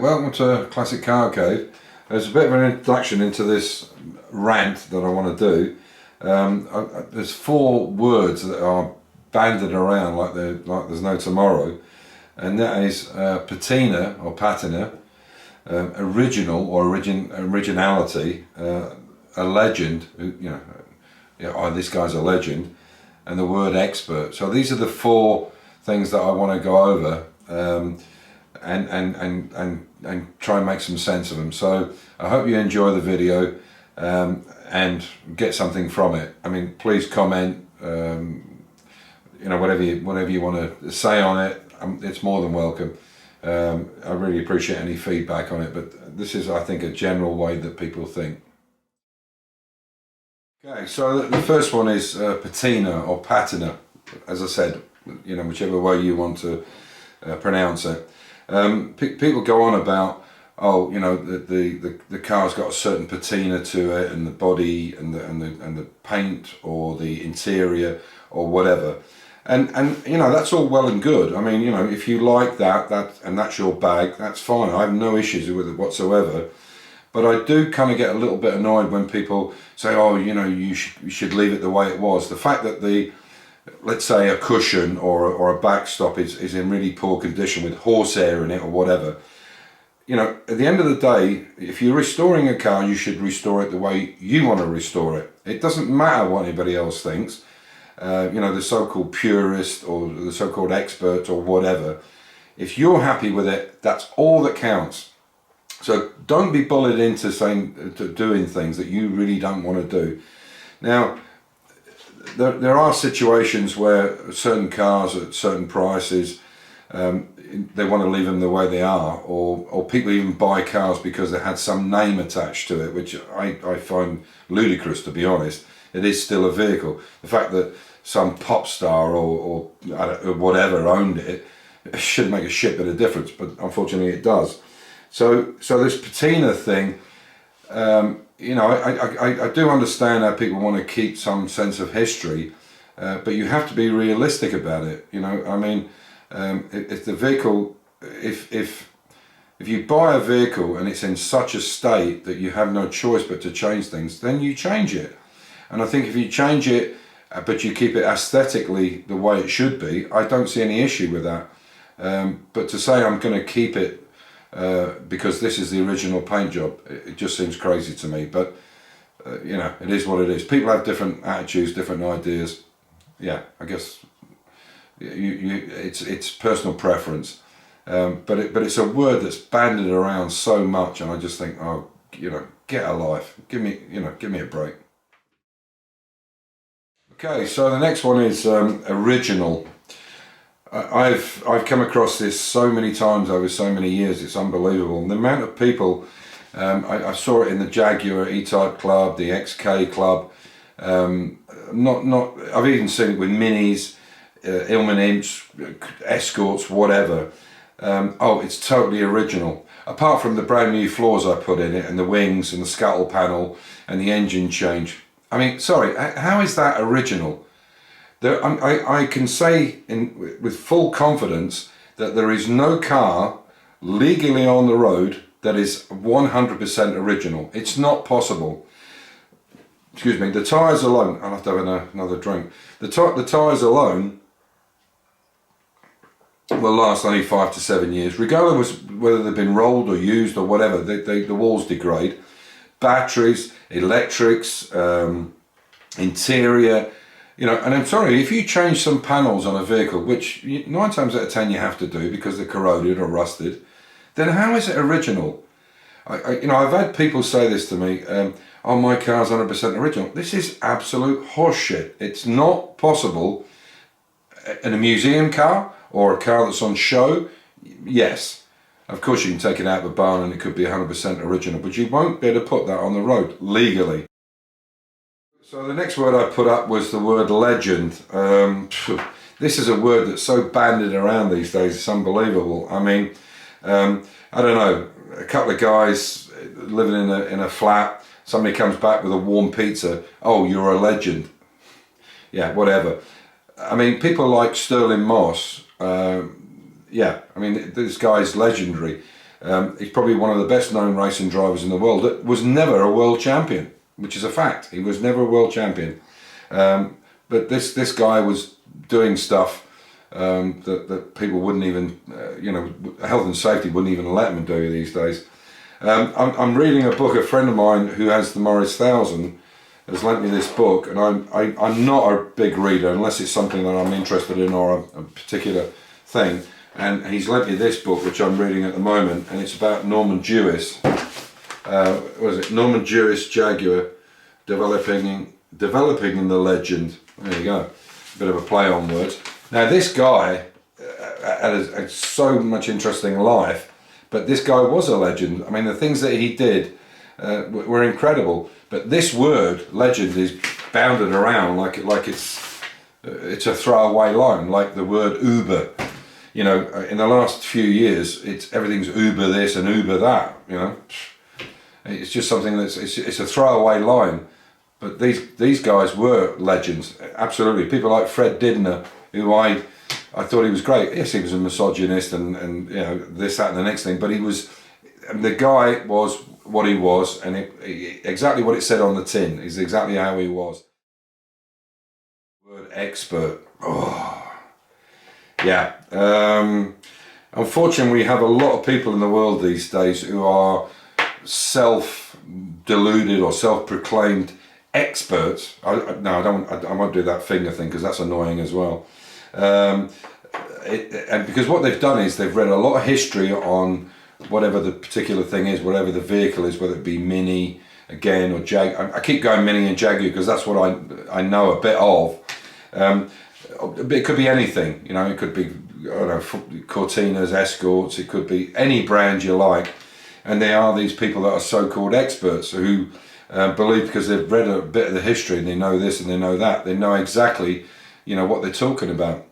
welcome to Classic Car Cave. There's a bit of an introduction into this rant that I want to do. There's 4 words that are banded around like there's no tomorrow, and that is patina or patina, original or originality, a legend, this guy's a legend, and the word expert. So these are the 4 things that I want to go over. And try and make some sense of them. So I hope you enjoy the video and get something from it. I mean, please comment, whatever you want to say on it. It's more than welcome. I really appreciate any feedback on it, but this is, I think, a general way that people think. Okay, so the first one is patina or patina, as I said, whichever way you want to pronounce it. People go on about, the car's got a certain patina to it, and the body and the paint or the interior or whatever, and that's all well and good. I mean, if you like that and that's your bag, that's fine. I have no issues with it whatsoever. But I do kind of get a little bit annoyed when people say, you should leave it the way it was. The fact that let's say a cushion or a backstop is in really poor condition with horsehair in it or whatever. At the end of the day, if you're restoring a car, you should restore it the way you want to restore it. It doesn't matter what anybody else thinks. The so-called purist or the so-called expert or whatever. If you're happy with it, that's all that counts. So don't be bullied into doing things that you really don't want to do. Now, there are situations where certain cars at certain prices, they want to leave them the way they are, or people even buy cars because they had some name attached to it, which I find ludicrous, to be honest. It is still a vehicle. The fact that some pop star or whatever owned it should make a shit bit of difference, but unfortunately it does. So this patina thing, I do understand how people want to keep some sense of history, but you have to be realistic about it. If the vehicle, if you buy a vehicle and it's in such a state that you have no choice but to change things, then you change it. And I think if you change it, but you keep it aesthetically the way it should be, I don't see any issue with that. But to say I'm going to keep it because this is the original paint job, it just seems crazy to me. But it is what it is. People have different attitudes, different ideas. Yeah, I guess it's personal preference. But it's a word that's banded around so much, and I just think, get a life. Give me a break. Okay, so the next one is original. I've come across this so many times over so many years, it's unbelievable. And the amount of people, I saw it in the Jaguar E-Type Club, the XK Club, I've even seen it with Minis, Ilman Imps, Escorts, whatever. It's totally original. Apart from the brand new floors I put in it, and the wings and the scuttle panel and the engine change. I mean, sorry, how is that original? I can say with full confidence that there is no car legally on the road that is 100% original. It's not possible. Excuse me, the tyres alone, I'll have to have another drink. The tyres alone will last only 5 to 7 years, regardless of whether they've been rolled or used or whatever. The walls degrade. Batteries, electrics, interior, and I'm sorry, if you change some panels on a vehicle, which 9 times out of 10 you have to do because they're corroded or rusted, then how is it original? I've had people say this to me, my car's 100% original. This is absolute horseshit. It's not possible. In a museum car or a car that's on show, yes, of course you can take it out of a barn and it could be 100% original, but you won't be able to put that on the road legally. So the next word I put up was the word legend. This is a word that's so banded around these days, it's unbelievable. I mean, I don't know, a couple of guys living in a flat, somebody comes back with a warm pizza, you're a legend. Yeah, whatever. I mean, people like Sterling Moss, this guy's legendary. He's probably one of the best known racing drivers in the world that was never a world champion, which is a fact. He was never a world champion. But this guy was doing stuff that people wouldn't even, health and safety wouldn't even let them do these days. I'm reading a book. A friend of mine who has the Morris 1000 has lent me this book, and I'm not a big reader unless it's something that I'm interested in or a particular thing. And he's lent me this book, which I'm reading at the moment, and it's about Norman Jewis. What is it? Norman Jewis Jaguar, developing in the legend. There you go. A bit of a play on words. Now this guy had so much interesting life, but this guy was a legend. I mean, the things that he did were incredible. But this word, legend, is bounded around like it's a throwaway line, like the word Uber. You know, in the last few years, everything's Uber this and Uber that. You know, it's just something it's a throwaway line. But these guys were legends, absolutely. People like Fred Didner, who I thought he was great. Yes, he was a misogynist and this, that, and the next thing. But the guy was what he was, and exactly what it said on the tin is exactly how he was. Word expert. Oh. Yeah, unfortunately we have a lot of people in the world these days who are self-deluded or self-proclaimed experts. I won't do that finger thing because that's annoying as well. And because what they've done is they've read a lot of history on whatever the particular thing is, whatever the vehicle is, whether it be Mini again or Jag. I keep going Mini and Jaguar because that's what I know a bit of. It could be anything, you know. It could be, I don't know, Cortinas, Escorts. It could be any brand you like. And they are these people that are so-called experts who believe because they've read a bit of the history and they know this and they know that. They know exactly, what they're talking about.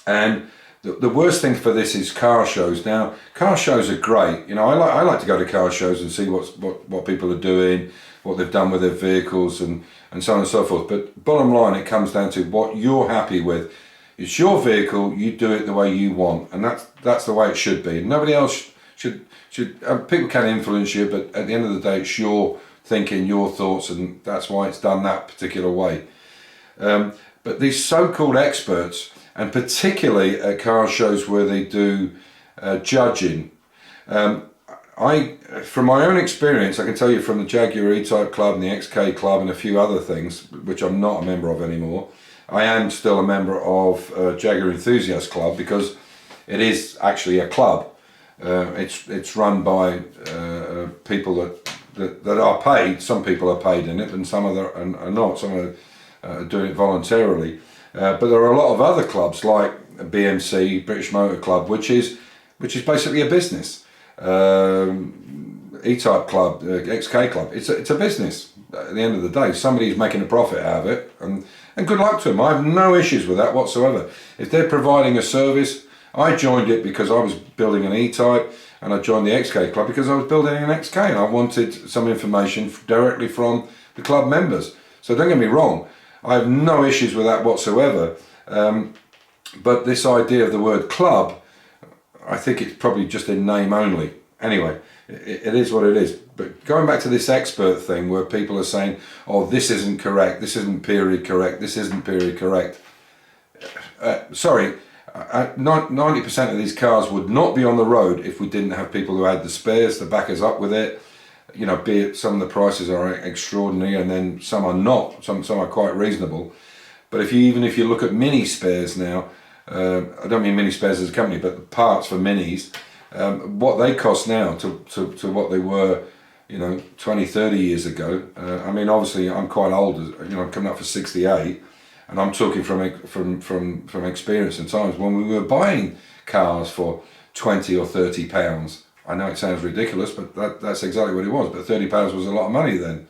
And the worst thing for this is car shows. Now, car shows are great. I like to go to car shows and see what people are doing, what they've done with their vehicles and so on and so forth. But bottom line, it comes down to what you're happy with. It's your vehicle, you do it the way you want, and that's the way it should be. Nobody else should people can influence you, but at the end of the day, it's your thinking, your thoughts, and that's why it's done that particular way. But these so-called experts, and particularly at car shows where they do judging, from my own experience, I can tell you from the Jaguar E-Type Club and the XK Club and a few other things, which I'm not a member of anymore. I am still a member of Jaguar Enthusiast Club because it is actually a club. It's run by people that are paid. Some people are paid in it, and some are not. Some are doing it voluntarily. But there are a lot of other clubs like BMC, British Motor Club, which is basically a business. E-Type Club, XK Club, it's a business. At the end of the day, somebody's making a profit out of it, and good luck to them. I have no issues with that whatsoever. If they're providing a service, I joined it because I was building an E-Type, and I joined the XK Club because I was building an XK and I wanted some information directly from the club members. So don't get me wrong, I have no issues with that whatsoever. But this idea of the word club, I think it's probably just in name only. Anyway, it is what it is. But going back to this expert thing where people are saying, oh, this isn't correct, this isn't period correct, this isn't period correct. Sorry, 90% of these cars would not be on the road if we didn't have people who had the spares to back us up with it. Be it some of the prices are extraordinary and then some are not, some are quite reasonable. But even if you look at mini spares now, I don't mean mini spares as a company, but the parts for minis, what they cost now to what they were, 20, 30 years ago. I mean, obviously I'm quite old, I'm coming up for 68, and I'm talking from experience and times when we were buying cars for 20 or 30 pounds. I know it sounds ridiculous, but that's exactly what it was. But 30 pounds was a lot of money then.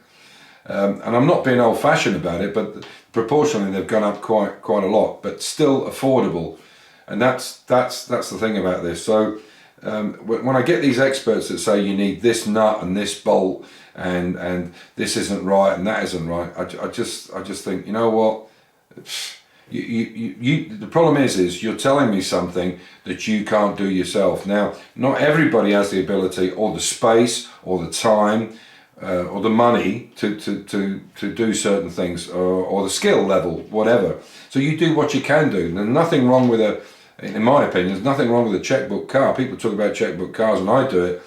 And I'm not being old-fashioned about it, but proportionally they've gone up quite a lot, but still affordable. And that's the thing about this. So when I get these experts that say you need this nut and this bolt and this isn't right and that isn't right, I just think, you know what, The problem is you're telling me something that you can't do yourself. Now, not everybody has the ability or the space or the time or the money to do certain things, or the skill level, whatever. So you do what you can do. There's nothing wrong with in my opinion, there's nothing wrong with a checkbook car. People talk about checkbook cars and I do it.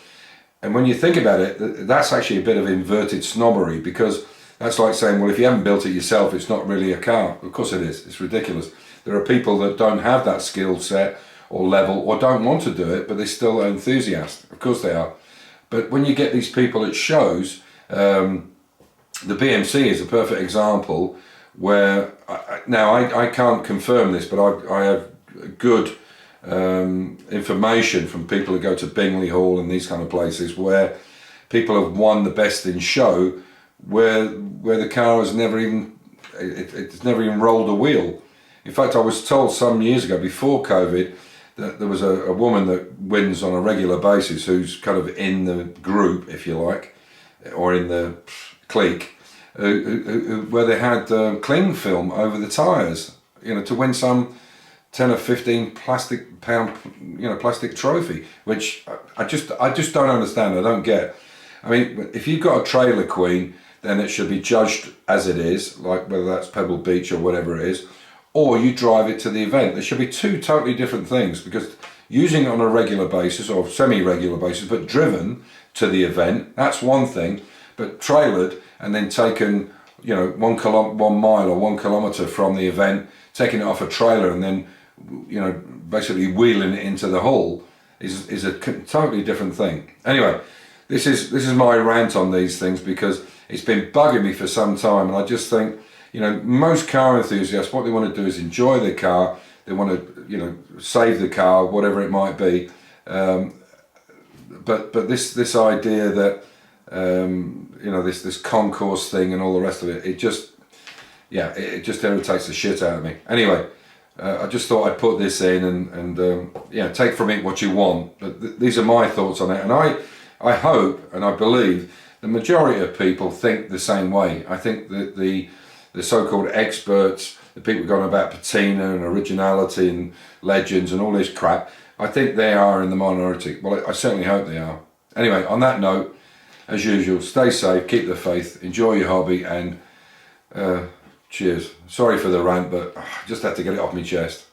And when you think about it, that's actually a bit of inverted snobbery, because that's like saying, well, if you haven't built it yourself, it's not really a car. Of course it is. It's ridiculous. There are people that don't have that skill set or level, or don't want to do it, but they're still enthusiasts. Of course they are. But when you get these people at shows, the BMC is a perfect example where, I can't confirm this, but I have good information from people who go to Bingley Hall and these kind of places where people have won the best in show, where the car has never even it's never even rolled a wheel. In fact, I was told some years ago, before COVID, that there was a woman that wins on a regular basis, who's kind of in the group, if you like, or in the clique, where they had cling film over the tyres, to win some 10 or 15 plastic trophy, which I just don't understand. I don't get. I mean, if you've got a trailer queen, then it should be judged as it is, like whether that's Pebble Beach or whatever it is, or you drive it to the event. There should be two totally different things, because using it on a regular basis or semi-regular basis, but driven to the event, that's one thing. But trailered and then taken, 1 mile or 1 kilometre from the event, taking it off a trailer and then, basically wheeling it into the hall is a totally different thing. Anyway, this is my rant on these things, because it's been bugging me for some time, and I just think, most car enthusiasts, what they want to do is enjoy their car. They want to, save the car, whatever it might be. But this idea that, this concourse thing and all the rest of it, it just irritates the shit out of me. Anyway, I just thought I'd put this in and take from it what you want. But these are my thoughts on it, and I hope and I believe the majority of people think the same way. I think that the so-called experts, the people going about patina and originality and legends and all this crap, I think they are in the minority. Well, I certainly hope they are. Anyway, on that note, as usual, stay safe, keep the faith, enjoy your hobby, and cheers. Sorry for the rant, but I just had to get it off my chest.